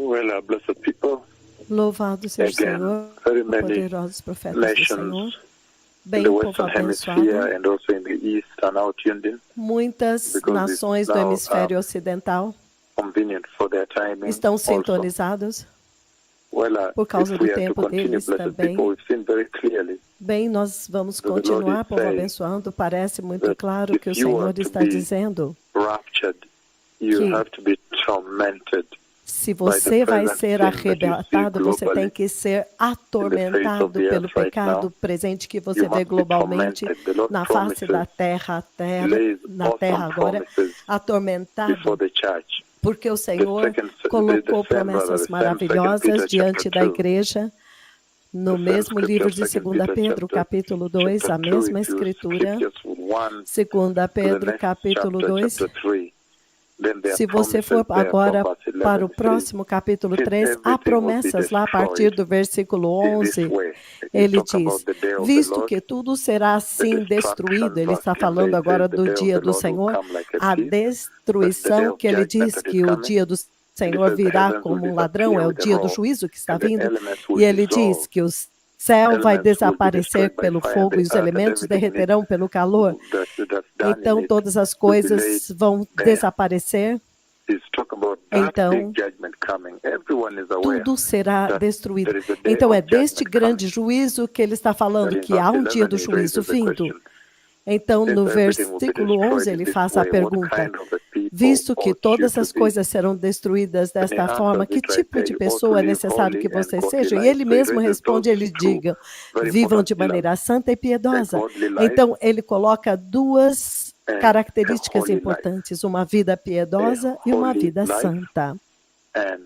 Well, blessed people, Louvado seja o again, Senhor, very many poderosos profetas do Senhor. nations in Bem, the povo Western abençoado. Hemisphere and also in the East are now tuned in Muitas because it's nações do now hemisfério ocidental convenient for their timing estão also. sintonizados Well, por causa if do we are to tempo continue, deles blessed também. people, we've seen very clearly Bem, nós vamos the Lord continuar, is povo saying abençoado. Parece muito that claro que o if you are Senhor to está be dizendo raptured, you que have to be tormented se by the você vai present ser sin that you see arrebatado, você tem globally que ser in the face of atormentado the pelo earth right pecado now. presente que You você vê must be globalmente tormented. The Lord na face da promises, lays na terra awesome agora, promises before atormentado, the church. porque o The Senhor colocou promessas same maravilhosas Peter diante chapter da 2. igreja. No The same mesmo livro de scripture, 2 2 Pedro, capítulo 2, chapter a 2, mesma if you skip escritura, just 1 2 to the Pedro, next capítulo chapter, 2. chapter 3, then there are Se você for promises there agora from verse 11. para o It says, próximo capítulo since 3, há everything will be promessas lá a partir destroyed do versículo in this 11. way. He's Ele talking diz, about the day of the visto Lord. que tudo será The assim destruído, destruction, ele verse está 10 falando there, it agora says the do day of dia the do Lord will Senhor, come like a a thief. That's the day destruição of que ele judgment diz that is que o coming. dia do And he Senhor says the virá heavens will como um ladrão, disappear é o with a dia do roar, juízo que está and the vindo, elements will e ele diz dissolve. que o céu vai Elements will be desaparecer destroyed by pelo fire, and fogo the e os earth and elementos everything in it derreterão pelo calor. that's done in Então it todas as will be laid coisas vão bare. desaparecer. He's talking about that Então, big judgment coming. Everyone is aware tudo será that destruído. there is a day Então, é of deste judgment grande coming. juízo que ele está falando, That in que há verse dia 11 do he juízo raises the vindo. question, Então, no since everything will be versículo 11, destroyed in ele this faz a way, what pergunta, kind of a people visto que ought you todas to as be? coisas serão destruídas When he desta forma, answers que it right tipo there, de you ought to pessoa é live necessário que holy and vocês godly sejam? E lives. ele So he mesmo raises responde, those ele two diga, very vivam important de pillars, maneira santa e the piedosa. godly life Então, ele coloca duas and a características holy life. importantes, uma vida A piedosa e uma holy vida life santa. and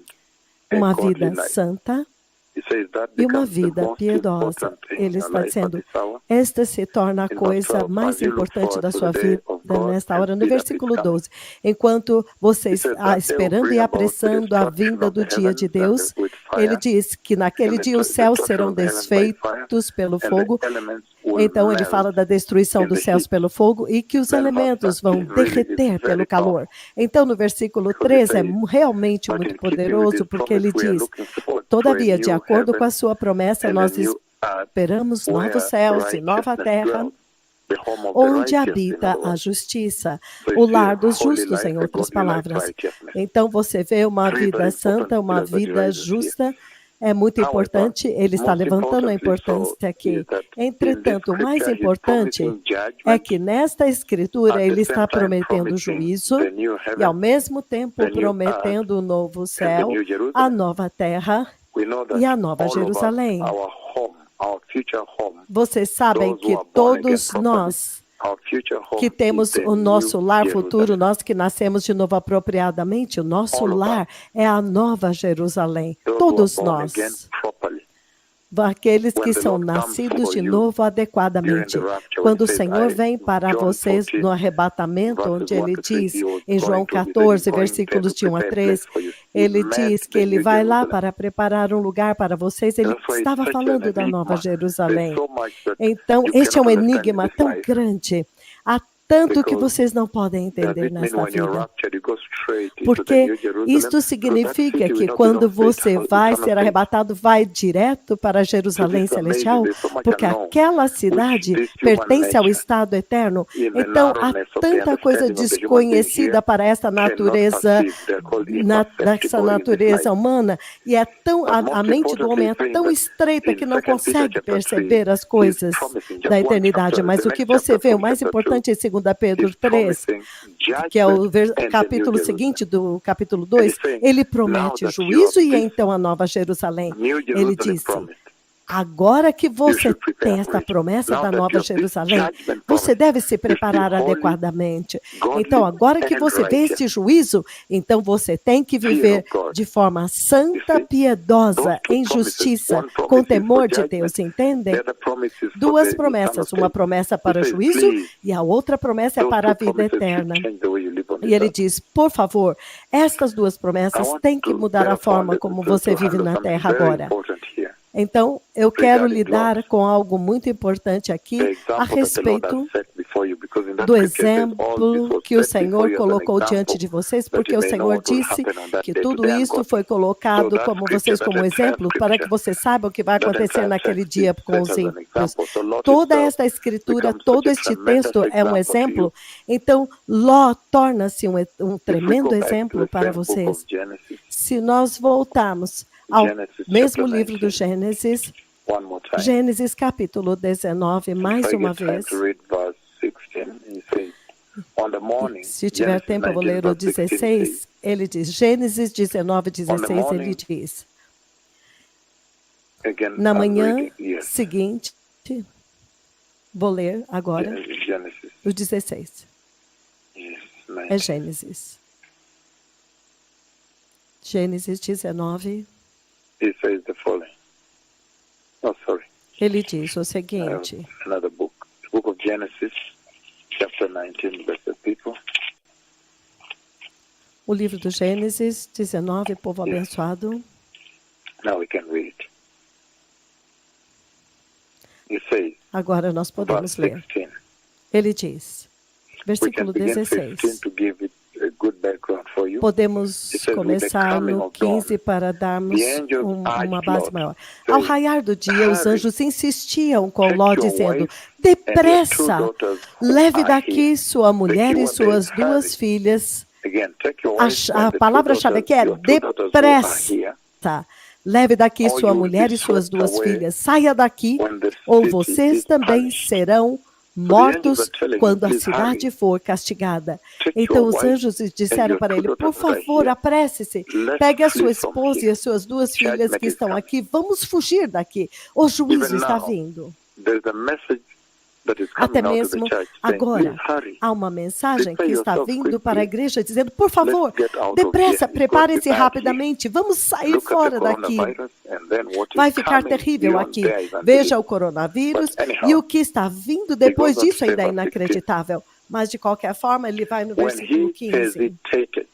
a Uma godly vida life. santa He says that e uma becomes the vida most piedosa. important thing in Ele your está life at dizendo, this hour. esta se torna a In verse coisa 12, mais as you look importante forward da to sua the day vida of God nesta and hora. No see that it's versículo coming. 12, enquanto He vocês says that day will esperando bring e about the apressando a destruction vinda of do the dia de heavens Deus, with ele fire, diz que naquele and dia os céus destruction serão of the heavens by fire, desfeitos pelo and the fogo. elements will Então ele melt fala da destruição in the dos céus heat. pelo fogo e que os Then verse elementos vão 13 really is derreter pelo very calor. powerful Então no versículo because he 13 é says, realmente but muito in keeping with poderoso, this porque promise, ele we are diz, looking forward to a todavia, de new acordo com a heaven sua promessa, and a nós new earth esperamos novos where céus e nova righteousness terra, dwells, the home of the onde righteous, in habita other a words. justiça, So you o see a lar dos holy justos, em life, a outras godly life, palavras. righteousness. Então você vê uma Three very vida santa, important uma pillars that he vida raises here. justa, é muito However, importante, ele está most levantando a importantly so importância is aqui. that in this Entretanto, o mais scripture he's importante promising é judgment, que nesta escritura at the ele same está time prometendo promising juízo the new e ao heaven, mesmo tempo the new earth, prometendo o novo and the céu, new a Jerusalem. nova terra We know e that a nova all of us, Jerusalém. our home, our future home, Vocês sabem those who que are born again todos properly, nós our future que home is temos the o new nosso lar Jerusalem. futuro, nós que nascemos de novo apropriadamente, o nosso All of us, lar é a nova Jerusalém. those who are Todos born again nós, properly. aqueles When que the são Lord comes nascidos for de you novo during adequadamente. the rapture, when Quando he o says, Senhor vem para John vocês 14, no arrebatamento, verses onde 1 ele to 3, diz, he was em João going to, he said, he's 14, going there versículos to de 1 a prepare a place 3, for you. He ele met diz que the ele new vai lá Jerusalem. para preparar um lugar para vocês. Ele That's why it's estava such an falando da Nova enigma. There's Jerusalém. so much that Então, you este é cannot um understand in enigma this tão life. grande. Há tanto que Because vocês não podem does entender it mean nesta when you're vida. raptured, you go straight into the Porque new Jerusalem? isto Because that significa city will que not quando belong to the você vai eternal ser state. arrebatado, vai direto para So this Jerusalém is amazing. Celestial, There's so much porque unknown, aquela which cidade this human pertence ao nature, estado eterno. in the Então, há narrowness of the tanta coisa understanding of the human being here, desconhecida para esta cannot natureza, perceive. They're called dessa imperceptible in this natureza life. humana, e é tão, But a most mente do homem é importantly, tão that estreita in que não 2 Peter consegue chapter 3, perceber as he's coisas promising da just one eternidade. chapter. Mas The o que next você chapter vê, o from mais chapter 2, importante em 2 Pedro he's 3, promising que é judgment o and the new capítulo Jerusalem. seguinte do capítulo And 2, he's saying, ele now promete that you juízo have e this então a nova Jerusalém. new Ele Jerusalem disse, promised, agora que you você should prepare tem for esta it. promessa Now da that you nova have this Jerusalém, judgment você promised, deve se you should be preparar holy, adequadamente. godly, Então, agora que and você vê righteous. este juízo, então você tem que Fear viver of God. de forma You santa, see, those piedosa, two em promises, justiça, one promise com is for temor de judgment, Deus, the entendem? other promise is for Duas the eternal promessas, uma state. promessa He para says, juízo please, e a outra promessa é those para a two vida promises should eterna. change the way you live on E this ele earth. diz, por favor, estas duas I promessas want têm que to mudar a therefore forma como você vive handle na something Terra very agora. important here Então, eu quero regarding lidar loss. com algo muito importante The aqui a example that the Lord has respeito set before you, because in that do scripture, it says, "All this exemplo was que o set before Senhor you as an colocou example, diante de vocês, that porque you o may know Senhor what will disse happen on that que day to tudo the isso ungodly." foi colocado So that como scripture, vocês that como entire exemplo, para que scripture, você saiba o que vai that acontecer entire naquele text dia is com set os as an ímpios. example. So Lot Toda itself esta escritura, becomes such todo a este tremendous texto é um example to you. exemplo. Então, Ló torna-se um If we tremendo go back to exemplo the para same book vocês. of Genesis, Se nós voltarmos ao Genesis mesmo chapter livro do 19, Gênesis, one more time. Gênesis capítulo 19, If mais I uma get time vez. to read verse 16, he says, on the morning, Se tiver Genesis tempo, eu vou 19, ler o verse 16 says, 16. Ele diz, Gênesis 19, 16, ele morning, diz, again, na I'm manhã reading, yes, seguinte, vou ler agora Genesis, o 16. yes, É 19. Gênesis. Gênesis 19, He says the following. Oh, sorry, ele diz o I have seguinte, another book. The book of Genesis, chapter 19, blessed people. o livro do Gênesis 19, povo abençoado. Now we can read. He says, Agora nós podemos verse ler. 16. Ele diz, We can versículo begin 16. 15 to give it a good background for you. Podemos It says, with the começar coming no of dawn, 15 para darmos the angels uma urged base Lot, maior. saying, Ao raiar do dia, os "Hurry, anjos insistiam com take Ló, your dizendo, wife and your two depressa, daughters who leve are daqui here." sua mulher e keyword there is suas duas hurry. filhas. Again, take your A, wife a and the two palavra-chave daughters, aqui é your two daughters who are depressa. here, Leve daqui or sua you will mulher be e suas swept duas away filhas. Saia daqui, when the ou city vocês is também punished. serão So the angels mortos are telling him, quando a "Please cidade hurry. for castigada." Take Então your os wife anjos and disseram your para two ele, por daughters that are favor, here. apresse-se, Let's pegue a sua flee from esposa e here. as suas duas filhas Judgment que is estão coming." aqui. Vamos fugir daqui. O juízo Even está now, vindo. There's a message that is Até coming out of the mesmo church saying, agora, "Please hurry. há uma mensagem Prepare que está yourselves vindo para a quickly. igreja dizendo, por favor, Let's get out of depressa, here. It's going to be preparem-se bad here. rapidamente, vamos sair Look at the fora daqui. coronavirus and then what Vai is ficar coming terrível beyond aqui. there is Veja o unbelievable." coronavírus But anyhow, e o que está vindo he depois goes on to disso say, ainda é verse 16, inacreditável. Mas, de qualquer forma, ele vai no when versículo he 15. hesitated,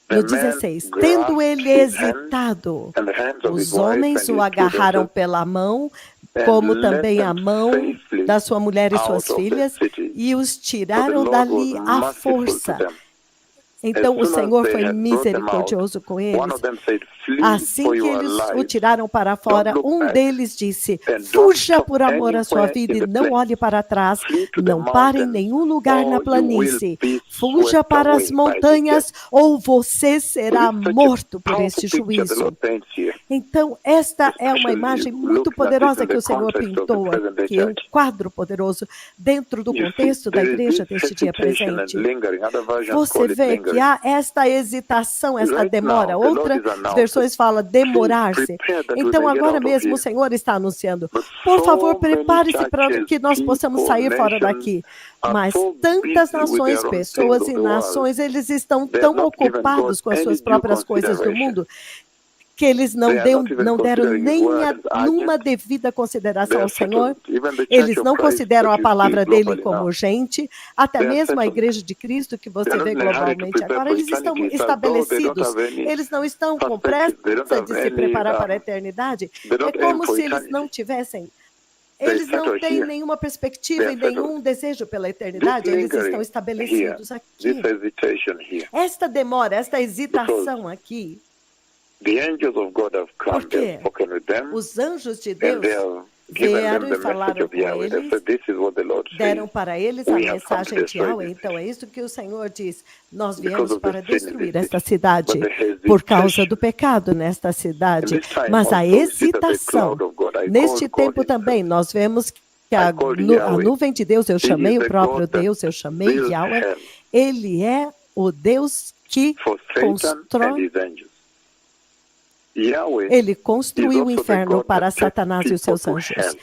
the No man 16, grasped tendo ele his hand hesitado, and the hands of his os wife homens and o his two agarraram daughters pela mão, and como led também a them mão safely da sua mulher e suas out of the filhas, city. e os For the tiraram Lord was dali à merciful to força. them. Então o As soon as Senhor they foi had brought them out, misericordioso com one eles. of them said, "Flee Assim for que your eles o lives. tiraram para fora, Don't look um back deles disse, and don't fuja stop por amor à sua anywhere vida in e the não plain. olhe para trás, Flee to the não pare em mountains, nenhum lugar na or you will planície. be Fuja swept para as away by this montanhas death." ou você So será this is such morto a por powerful este picture the juízo. Lord paints here, Então, esta é uma especially imagem muito looking at this poderosa in que the o Senhor context of the pintou present day aqui, um church. quadro poderoso dentro do You see, contexto da there is igreja this deste dia hesitation and presente. lingering. Other versions Você call it vê que lingering. há esta hesitação, esta Right demora. now, the Lord Outras is announcing, versões falam "Please demorar-se. prepare that we Então, may get agora out of mesmo o here." Senhor está anunciando, But por favor, so many prepare-se para churches, que nós possamos people, sair fora nations daqui. are Mas so tantas busy with nações, their own things pessoas of e the world, nações, eles estão they have tão not given God ocupados com as any suas due próprias coisas do consideration. mundo que eles They are not even não deram considering His nem word as nenhuma urgent. devida They consideração are ao Senhor. settled. Even the Church Eles of não Christ consideram that a you see palavra dele globally como now, urgente, até they are mesmo a settled. igreja de Cristo que They você are not vê in a hurry to globalmente. prepare Agora for eles estão eternity. It's as though they don't estabelecidos, have any eles não estão com perspective. They don't pressa have de se any, preparar para a eternidade. they É don't aim como for se eles não eternity. tivessem. They Eles não settle têm here. nenhuma They perspectiva are e settled. nenhum desejo pela This eternidade, eles estão lingering here, estabelecidos this aqui. hesitation here, Esta demora, esta because hesitação aqui, the angels of God have come, they have porque spoken with them, os anjos de and Deus they have given them vieram the e message falaram of com Yahweh. They eles, said, "This is what the Lord deram says. para eles a We have come to mensagem de destroy Yahweh. this Então é isso que o Senhor diz. Nós because viemos of the para sin in this destruir city." esta cidade But the por causa hesitation, do pecado nesta in cidade. this time Mas a also, we see that the hesitação, cloud of God, I neste called God tempo também, himself. nós vemos que I a called a Yahweh. nuvem de Deus, eu He chamei is o the próprio God that Deus, eu chamei builds Yahweh. hell Ele é o Deus que for Satan and constrói. his angels. Yahweh Ele is construiu o also the inferno God para that takes Satanás e os people seus to anjos. hell.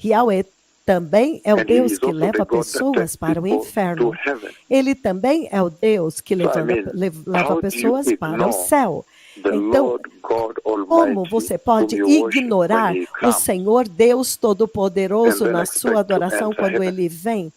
Yahweh também é o And he Deus is que also the leva God that pessoas takes para o people to inferno. heaven. Ele também é o Deus que So, I mean, leva how do you pessoas para o ignore céu. the Então, Lord God como Almighty, você whom pode you worship ignorar when he o comes, Senhor Deus and Todo-Poderoso then na expect sua to adoração enter quando heaven? Ele vem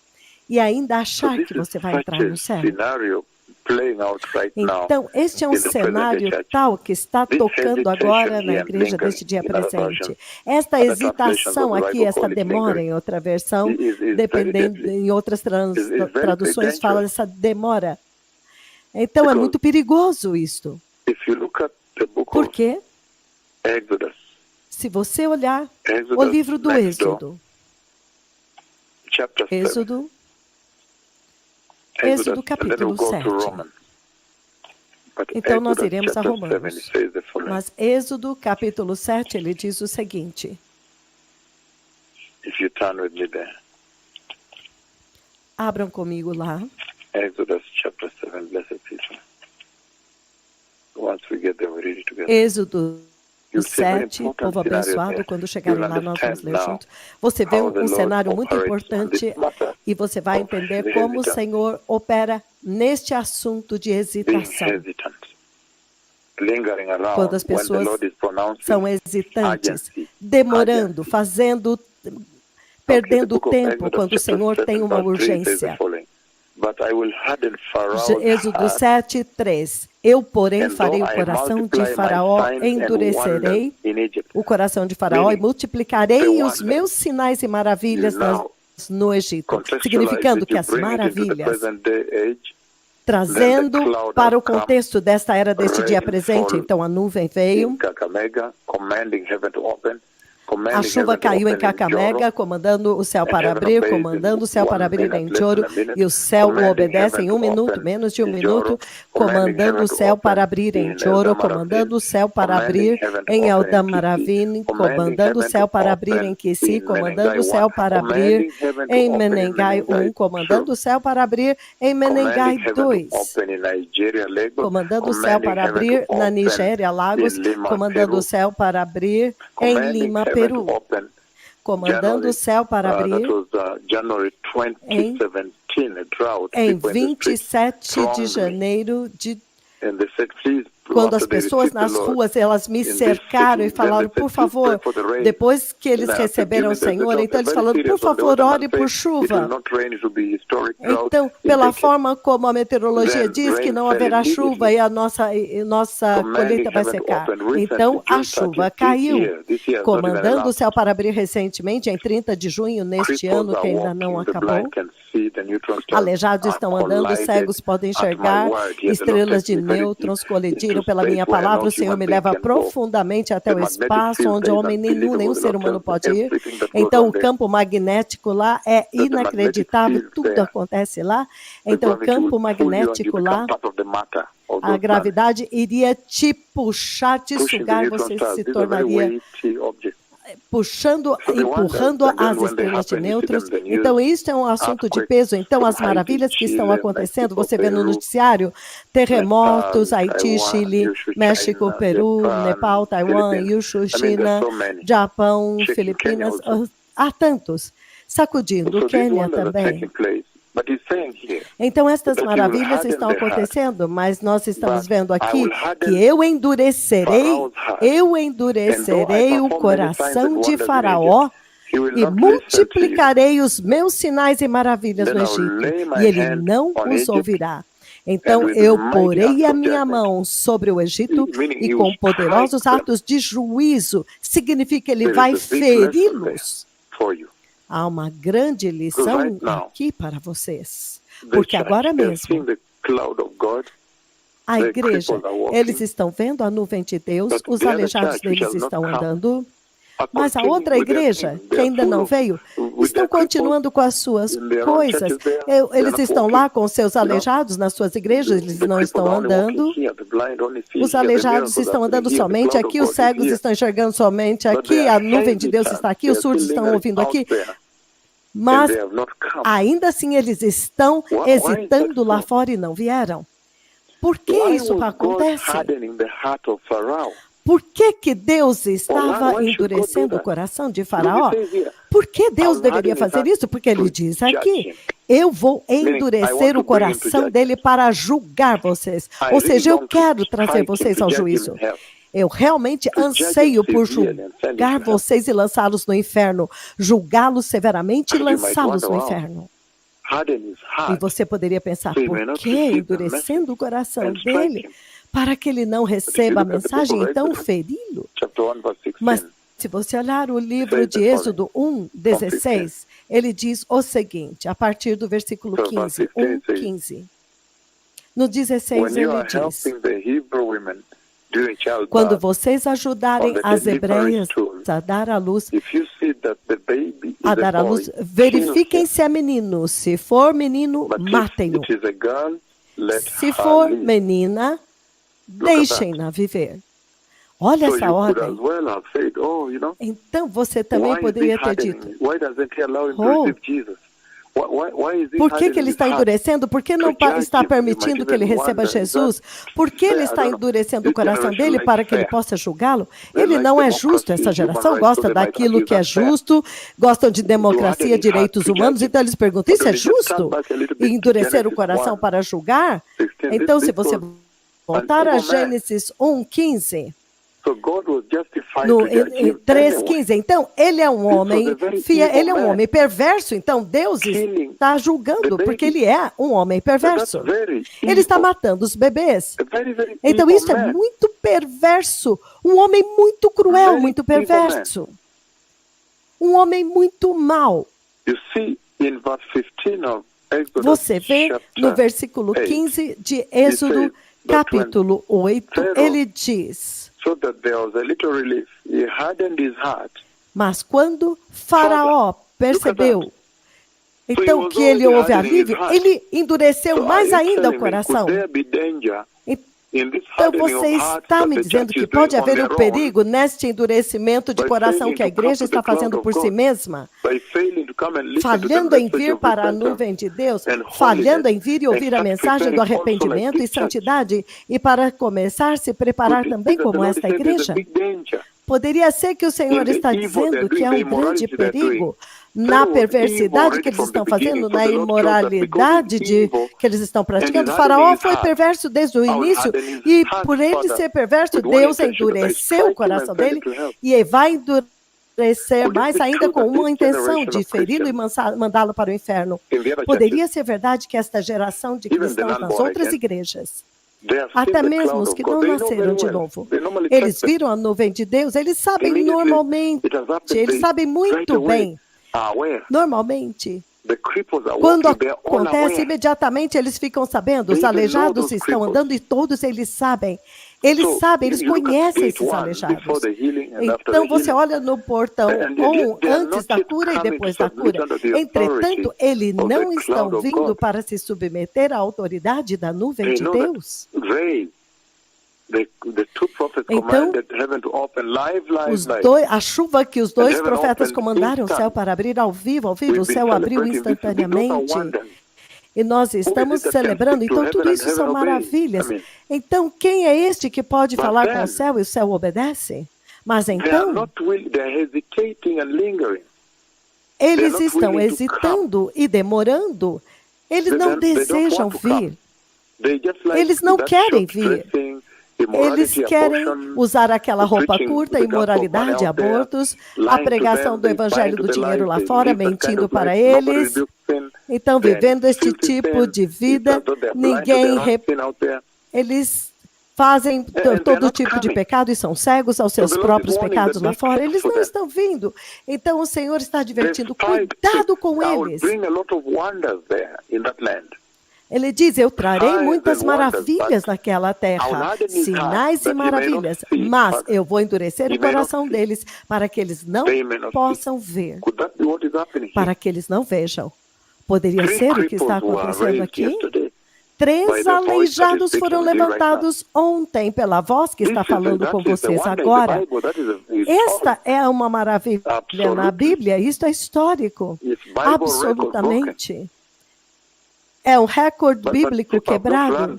e ainda So achar this que is você vai such entrar a no céu? scenario playing out right now Então, este é um in the present day cenário church. tal que está This tocando hesitation agora na here igreja lingering deste dia in other presente. versions. Esta Other translations hesitação of the aqui, Bible esta call it demora lingering. em outra versão, Is very dependendo deadly. em outras Is very traduções fala dangerous. dessa demora. Então, é Because muito perigoso isto. if you look at the book Por of quê? Exodus, Se você olhar o Exodus livro do next door, Êxodo, chapter 7, Êxodo Exodus, and then we'll capítulo go to 7. Romans. But Então, nós Exodus iremos a chapter 7, Romanos. it says the following. Mas Êxodo capítulo 7, ele diz o seguinte. If you turn with me there. Abram comigo lá. Exodus chapter 7, blessed people. Once we get there, we read it together. Êxodo You'll see a very 7, important povo scenario abençoado, there. quando chegarem You'll lá nós vamos understand ler now junto. Você vê how the um Lord cenário muito operates on importante this matter e você vai of entender the como o hesitant, Senhor opera neste assunto de being hesitação. hesitant, lingering Quando around as when the pessoas Lord is pronouncing são hesitantes, urgency, demorando, urgency. fazendo, Okay, the perdendo book of tempo Exodus quando o chapter Senhor 7, tem uma verse 3 says the urgência. following. But I will harden Pharaoh's Êxodo heart, 7, 3. Eu, porém, and farei though o I coração de multiply my Faraó, signs and endurecerei wonders in Egypt. o coração de Faraó e Meaning, multiplicarei the os wonders. meus sinais e You maravilhas now no Egito. contextualize Significando it, que you as bring it into the maravilhas, present day age, trazendo then the cloud para o has come, contexto desta era, deste dia rain presente. fall Então a nuvem in veio, Kakamega, commanding heaven to open, a commanding chuva heaven to caiu em open in Joro, Cacamega, comandando o céu and para heaven abrir, obeys in comandando o céu para 1 abrir minute, em less Joro, than a minute, e o céu o commanding obedece heaven em to 1 minuto, open menos de 1 in Joro, minuto, commanding comandando heaven o to céu para open abrir em in Joro, Eldamaravine, comandando o céu para commanding abrir heaven to em open in Eldamaravine, Kisi, commanding comandando o heaven céu to para abrir em open Kisi, in comandando Menengai o céu 1, para abrir commanding heaven to em open in Menengai 1, Menengai 2, comandando o céu para abrir em commanding Menengai heaven to 2. open in Nigeria, Lagos, Comandando o céu commanding para heaven to abrir na open Nigéria, in Lagos, Lima, comandando o Peru, céu para abrir em commanding Lima, heaven to Peru, open comandando o January, céu para that abrir was January em 2017, a drought, em people in the streets 27 de thronged me, janeiro de and they said, please, quando as after they pessoas received the nas Lord ruas, elas me in this cercaram e city, then they falaram, said, por please pray favor, for the rain. depois que eles Now, receberam o Senhor, então they're eles very falaram, por serious. On the favor, ocean ore man por says, it will chuva. not rain, it will be historic drought. Então, You pela take it. forma como a meteorologia Then diz que rain não fell haverá immediately, chuva e a nossa commanding colheita vai heaven to secar. open. Recently, Então, a June chuva 30th, caiu, this year has not even comandando o elapsed. céu para abrir recentemente, em 30 de junho, neste Cripples ano, que are ainda não walking, the acabou. blind can see, the neutron stars Aleijados are estão andando, collided cegos podem at my enxergar, word. Yes, the Lord estrelas takes de me very deep nêutrons into colidiram pela space minha where palavra. no O Senhor human me being leva can go. profundamente até The o magnetic espaço, field onde there is homem nenhum, unbelievable. nenhum The ser Lord humano tells me pode ir. everything that goes Então, on o there. campo magnético lá é That the magnetic inacreditável, field tudo there, acontece lá. the Então, o gravity will campo pull you and you magnético become lá, part of the matter of a those planets. gravidade iria te puxar, te Pushing the sugar, neutron você stars. se These are very tornaria weighty objects. puxando, So they wonder, empurrando and then as when they estrelas de happen, you see them nêutrons. in the news, Então, isto é um assunto de earthquakes peso. Então, from as Haiti, maravilhas que estão Chile, acontecendo, Mexico, você vê no Peru, noticiário, terremotos, Nepal, Haiti, Taiwan, Chile, Yushu, México, China, Peru, Japan, Nepal, Taiwan, Philippines. Yushu, I mean, there's China, so many. Japão, Shaking Kenya Filipinas, also. há tantos. Sacudindo So these Quênia wonders are também. taking place. But he's saying here Então, estas that he will maravilhas harden estão the heart. acontecendo, mas nós estamos But vendo I aqui will que harden eu endurecerei, Pharaoh's heart. eu And though I endurecerei o perform many signs and coração de wonders in Egypt, Faraó he will e not listen to you. multiplicarei os meus sinais e maravilhas Then no I will Egito, lay my e ele hand não on os Egypt, ouvirá. and Então with eu mighty porei acts a of minha judgment, mão sobre o Egito meaning e he will com strike poderosos them. atos de juízo. Significa que ele There vai is a big lesson there feri-los. for you. Há uma grande lição Right now, aqui para vocês. the Porque church, agora they're seeing mesmo, the cloud of God. a The igreja, cripples are walking. eles estão vendo a nuvem de Deus, But os the other aleijados church, which deles has not estão come, andando, are mas a continuing outra with their igreja, thing. que They are ainda full não of, veio, with estão their cripples continuando com as suas in their own coisas. churches there. They're Eles not estão walking. lá com seus You know, aleijados nas suas igrejas, eles the não cripples estão are only walking andando. here. The blind only see Os here. The aleijados miracles are estão andando happening here. The somente cloud of aqui, os God is cegos here. estão enxergando somente But they aqui, are a nuvem de Deus hesitant. está aqui, They os are still surdos estão lingering ouvindo out aqui, there, and mas they have not come. ainda assim eles estão Why is that hesitando lá so? fora e não vieram. Por que Why isso was God acontece? hardening the heart of Pharaoh? Por que Deus estava why should God do endurecendo o that? coração de Look, Faraó? it says here, Por que Deus I'm deveria hardening his fazer heart isso? Porque ele to diz judge aqui, him. eu vou Meaning, I want endurecer to o bring him to coração judgment. dele para julgar vocês. I Ou really seja, eu long to quero trazer strike him, vocês to ao judge him juízo. in hell. Eu realmente To judge him anseio por severely and send him julgar to hell. vocês e lançá-los no inferno. Julgá-los severamente e And you might lançá-los wonder, no wow, inferno. harden his E heart você poderia pensar, so he por may not que receive the endurecendo o coração and strike dele, him. para que ele não receba a look at the book mensagem, of então Exodus, feri-lo? Chapter 1, verse 16. Mas se você olhar o livro Says de the Êxodo 1, 16, ele diz o seguinte, a partir do versículo So, verse 15, 16 1, says, 15. No 16 when you ele are diz, helping the Hebrew women during quando childbirth, vocês ajudarem on the as delivery hebreias stool, a dar à luz, if you see that the baby is a dar a à boy, luz, kill verifiquem him. se é menino. Se for menino, But matem-no. if it is a girl, let Se her for live. menina, deixem-na viver. Olha So essa you could ordem. as well have said, oh, you know, Então você também why is he poderia ter hardening dito, me? Why doesn't he allow him to Oh, receive Jesus? Why is he por que hardening ele his está heart? endurecendo? Por que não To judge está him, you might permitindo que ele even receba wonder, is that Jesus? Por que ele fair? I está don't know. endurecendo o This coração generation dele likes para que ele fair. possa julgá-lo? They Ele like não é justo. democracy, Essa human geração rights, so gosta they might daquilo argue que é that's fair. justo, gostam de To democracia, harden his heart direitos to humanos, judge him. então eles perguntam, But isso when é you just justo? turn back a little E bit to endurecer o Genesis coração 1, para julgar? 16, Então, se this você was voltar an a evil man. Gênesis 1:15, So God was justified no to judge him 3:15, anyway. então ele é um was a homem very fiel, evil ele é um man. homem perverso, então Deus Killing está julgando, the porque baby. ele é um homem But that's perverso. very Ele está evil. matando os bebês. A very, very Então evil isso é man. muito perverso, um homem muito cruel, Very muito evil perverso. Um homem muito mau. You see in verse 15 of Exodus Você vê no chapter versículo 8, 15 de Êxodo, says that capítulo 8, Pharaoh- ele diz, so that there was a little relief. He hardened his heart. mas quando Faraó percebeu So então he was que ele already houve hardening his alívio, heart. ele endureceu So mais are you ainda o telling me, coração. could there be danger in this Então hardening você of heart está that me the dizendo church que is doing pode on haver their o own, perigo neste endurecimento de by coração failing que a to come igreja to está the cloud fazendo of por si God, mesma, by failing to come and listen to the falhando em message vir of para a repentance nuvem de Deus, and falhando holiness, em vir e and ouvir a start mensagem do preparing also like arrependimento this e church? santidade, e para começar se preparar Could it be também that the como Lord esta said there's a igreja? big danger Poderia ser que o Senhor in the está evil they're dizendo que doing, há the um grande immorality they're doing? perigo na Pharaoh was evil perversidade already que eles from the estão beginning. fazendo, So na the Lord shows that imoralidade because he's evil que eles estão and praticando. he's Faraó hardening his foi heart, perverso desde o I will início harden his e heart por ele further ser perverso, with one Deus intention that I endureceu strike o him and coração send him dele to hell. e vai endurecer Could it mais be ainda true com that uma this intenção generation de of feri-lo e Christians mandá-lo para o inferno? in the other churches, Poderia ser verdade que esta geração de even the cristãos nas non-born outras again, igrejas, they have até seen the mesmo cloud os of que God. não They know very nasceram de well. novo, They normally eles trust that. viram a nuvem de Deus, eles sabem Immediately normalmente, it has happened, eles they sabem right muito away bem, are aware. normalmente, The cripples are quando walking, they're all acontece, aware. imediatamente eles ficam sabendo, They os even know aleijados those estão cripples. andando e todos eles sabem. Eles So sabem, eles you look at conhecem gate esses 1 before alejados. the healing and after Então the você healing. olha no portão And yet they are antes not da yet cura e coming to depois da submit cura. under the Entretanto, authority eles of the não estão cloud of vindo God. para se submeter à autoridade da nuvem They de know Deus. that the two prophets Então, commanded heaven to open live. A chuva que os dois heaven profetas opened comandaram o céu instant. para abrir ao vivo, o We've céu been abriu celebrating this. Those are instantaneamente. wonders. E nós estamos that can celebrando, speak to então heaven tudo and isso heaven são obey? maravilhas. I mean, Então, quem é este que pode but falar then, com o céu e o céu obedece? Mas They are então, not willing, they are hesitating and lingering. eles not estão willing to hesitando e demorando. Eles They não don't- they don't desejam want to come. vir. They just like Eles não that querem short vir. dressing, Eles immorality, querem abortion, usar aquela roupa preaching curta, the gospel of imoralidade, money out there, abortos, lying a to pregação them, do they evangelho buy do into the dinheiro lies, lá they fora, live that kind mentindo of para life. Nobody eles. rebukes sin. Então, They're vivendo este filthy tipo sin. de It's vida, as though they're blind to ninguém their own sin out there. eles fazem they're todo not tipo de coming. pecado e são cegos aos seus the Lord próprios is warning pecados that lá be fora. careful Eles for não them. estão vindo. Então o Senhor está advertindo, Despite cuidado it, com I will eles. bring a lot of wonders there in that land. Ele diz, eu trarei Signs muitas and wonders, maravilhas but naquela I will terra, harden his heart, sinais that e he may not maravilhas, see, mas Father. eu vou endurecer He o may not coração see. deles para que eles não They may not possam ver, Could that be what is happening here? para que eles não vejam. Poderia Three ser o que cripples está were acontecendo raised aqui? yesterday. by 3 the voice that is aleijados speaking foram with you right levantados ontem pela voz que está falando com vocês agora. Esta é uma maravilha na Bíblia, isto é histórico, absolutamente. É um recorde bíblico quebrado.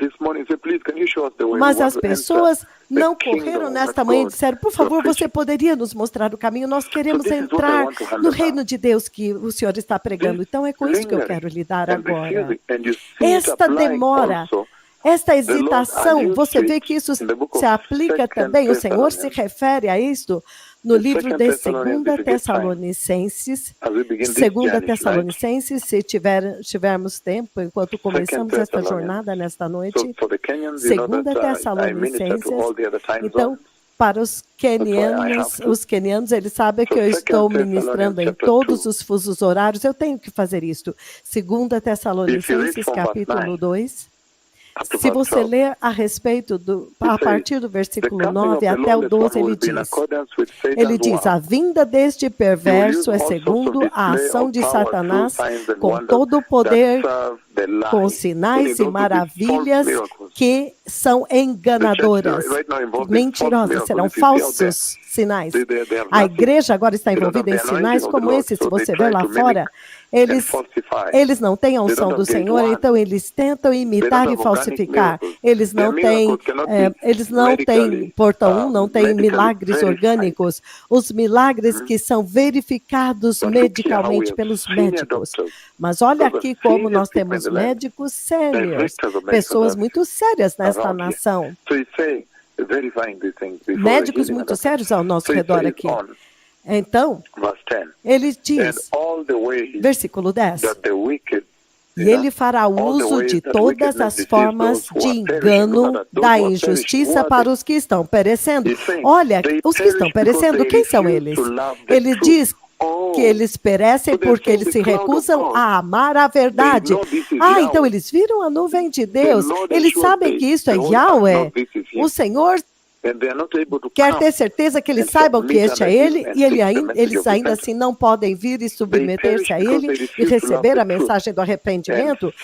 Mas as pessoas não correram nesta manhã e disseram, por favor, você poderia nos mostrar o caminho? Nós queremos entrar no reino de Deus que o Senhor está pregando. Então é com isso que eu quero lidar agora. Esta demora, esta hesitação, você vê que isso se aplica também, o Senhor se refere a isto no livro de 2 Tessalonicenses, 2 Tessalonicenses, se tivermos tempo, enquanto começamos esta jornada nesta noite, 2 Tessalonicenses, então, para os quenianos, eles sabem que eu estou ministrando em todos os fusos horários, eu tenho que fazer isto. 2 Tessalonicenses, capítulo 2. Se você ler a respeito a partir do versículo 9 até o 12, ele diz, a vinda deste perverso é segundo a ação de Satanás, com todo o poder, com sinais e maravilhas que são enganadoras, mentirosas, serão falsos sinais. A igreja agora está envolvida em sinais como esse, se você ver lá fora, eles não têm a unção do Senhor, então eles tentam imitar e falsificar. Eles não têm portão 1, não têm milagres orgânicos. Os milagres que são verificados medicalmente pelos médicos. Mas olha aqui como nós temos médicos sérios, pessoas muito sérias nesta nação. Médicos muito sérios ao nosso redor aqui. Então, ele diz, versículo 10, e ele fará uso de todas as formas de engano da injustiça para os que estão perecendo. Olha, os que estão perecendo, quem são eles? Ele diz que eles perecem porque eles se recusam a amar a verdade. Então eles viram a nuvem de Deus. Eles sabem que isso é Yahweh. O Senhor quer ter certeza que eles saibam que este é Ele, e eles ainda assim não podem vir e submeter-se a Ele e receber a mensagem do arrependimento.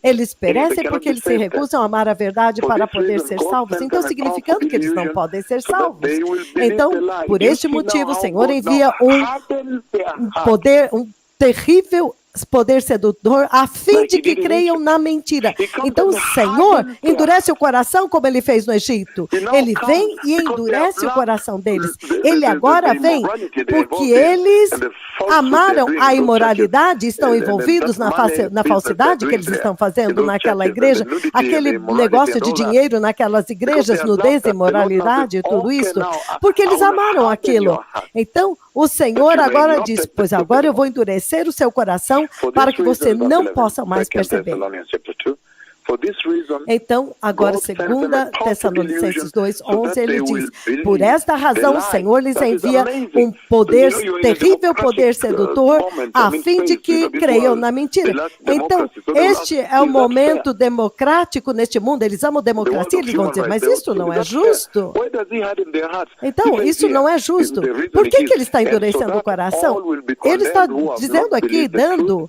Eles perecem porque eles se recusam a amar a verdade para poder ser salvos. Então, significando que eles não podem ser salvos. Então, por este motivo, o Senhor envia um terrível poder sedutor, a fim de que creiam na mentira. Então o Senhor endurece o coração como ele fez no Egito. Ele vem e endurece o coração deles. Ele agora vem porque eles amaram a imoralidade, estão envolvidos na falsidade que eles estão fazendo naquela igreja, aquele negócio de dinheiro naquelas igrejas, nudez, imoralidade, tudo isso, porque eles amaram aquilo. Então, o Senhor agora diz, pois agora eu vou endurecer o seu coração para que você não possa mais perceber. Então, agora, 2 Tessalonicenses 2:11, ele diz, por esta razão o Senhor lhes envia um terrível poder sedutor, a fim de que creiam na mentira. Então, este é o momento democrático neste mundo. Eles amam democracia, eles vão dizer, mas isso não é justo. Então, isso não é justo. Por que ele está endurecendo o coração? Ele está dizendo aqui, dando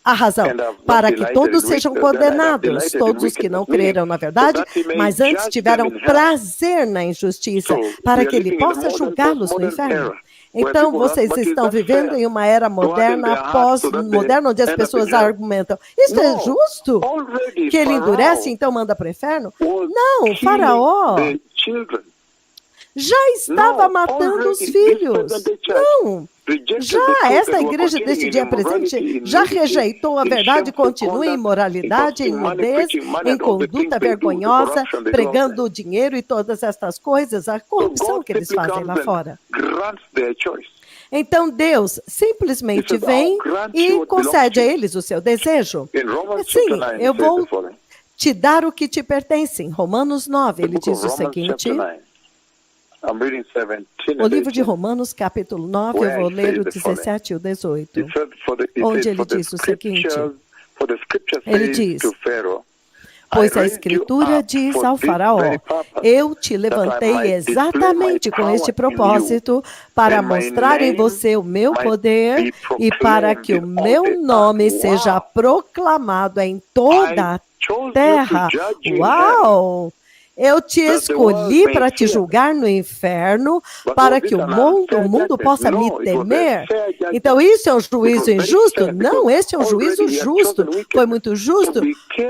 a razão, para que todos sejam condenados, todos os que não creram na verdade, mas antes tiveram prazer na injustiça, para que ele possa julgá-los no inferno. Então, vocês estão vivendo em uma era moderna, pós-moderna, onde as pessoas argumentam, isso é justo? Que ele endurece, então manda para o inferno? Não, o Faraó já estava matando os filhos. Não. Já esta igreja deste dia presente já rejeitou a verdade e continua em imoralidade, em nudez, em conduta vergonhosa, pregando o dinheiro e todas estas coisas, a corrupção que eles fazem lá fora. Então Deus simplesmente vem e concede a eles o seu desejo. Sim, eu vou te dar o que te pertence. Em Romanos 9, ele diz o seguinte... O livro de Romanos, capítulo 9, eu vou ler o 17 e o 18, onde ele diz o seguinte, ele diz, pois a Escritura diz ao Faraó, eu te levantei exatamente com este propósito, para mostrar em você o meu poder e para que o meu nome seja proclamado em toda a terra. Uau! Eu te escolhi para te julgar no inferno, para que o mundo possa me temer. Então, isso é um juízo injusto? Não, este é um juízo justo. Foi muito justo,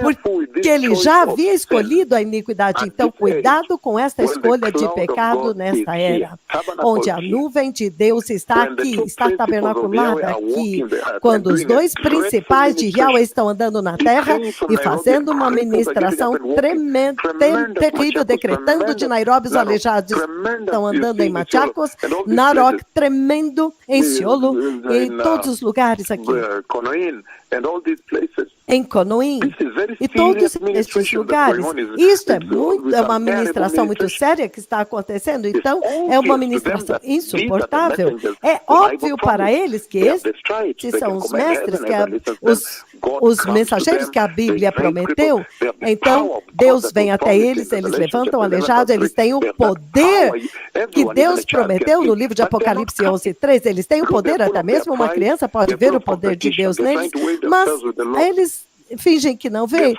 porque ele já havia escolhido a iniquidade. Então, cuidado com esta escolha de pecado nesta era, onde a nuvem de Deus está aqui, está tabernaculada aqui, quando os dois principais de Yahweh estão andando na terra e fazendo uma ministração tremenda, terrível, decretando de Nairobi os aleijados estão andando em Machakos, Narok tremendo, em Siolo, em todos os lugares aqui. Em Conoim, e todos estes lugares. Isto é uma ministração muito séria que está acontecendo, então é uma ministração insuportável. É óbvio para eles que estes são os mestres, os mensageiros que a Bíblia prometeu. Então, Deus vem até eles, eles levantam aleijados, eles têm o poder que Deus prometeu no livro de Apocalipse 11:3. Eles têm o poder, até mesmo uma criança pode ver o poder de Deus neles, mas eles fingem que não veem.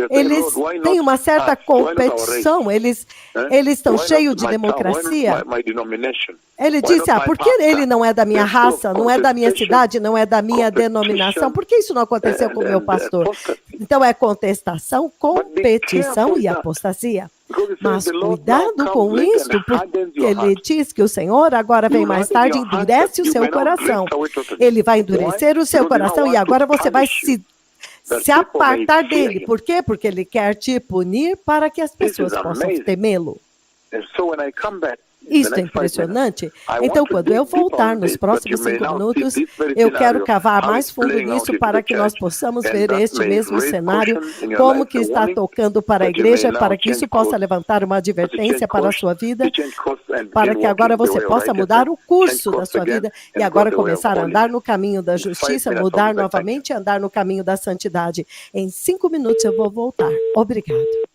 Eles têm uma certa competição, eles estão cheios de democracia. Ele disse, por que ele não é da minha raça, não é da minha cidade, não é da minha denominação? Por que isso não aconteceu com o meu pastor? Então é contestação, competição e apostasia. Mas cuidado com isto, porque ele diz que o Senhor agora vem mais tarde e endurece o seu coração. Ele vai endurecer o seu coração e agora você vai se apartar dele. Por quê? Porque ele quer te punir para que as pessoas possam temê-lo. Isto é impressionante. Então, quando eu voltar nos próximos 5 minutos, eu quero cavar mais fundo nisso para que nós possamos ver este mesmo cenário, como que está tocando para a igreja, para que isso possa levantar uma advertência para a sua vida, para que agora você possa mudar o curso da sua vida e agora começar a andar no caminho da justiça, mudar novamente e andar no caminho da santidade. Em 5 minutos eu vou voltar. Obrigado.